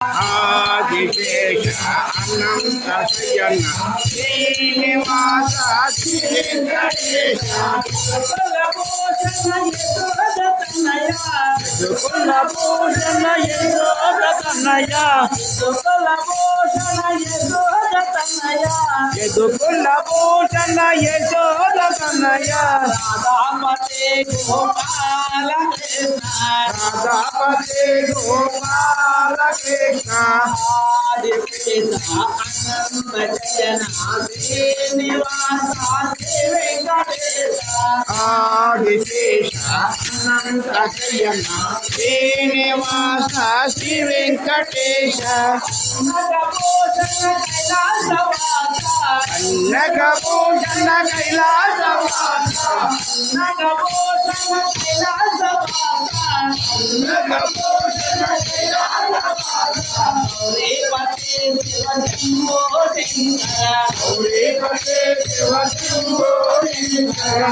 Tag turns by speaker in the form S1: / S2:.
S1: ఆదిశేష అనంత శయన శ్రీనివాస శ్రీవేంకటేశ కుల భూషణ యశోద తనయ యదుకుల భూషణ యశోద తనయ రాధాపతే గోపాల కృష్ణ ఆదిశేష అనంత శయన శ్రీనివాస శ్రీవేంకటేశ ఆదిశేష అనంత శయన శ్రీనివాస శ్రీ వెంకటేశ నగభూషణ కైలాసవాస నగభూషణ కైలాసవాస శివ శంభో శంకర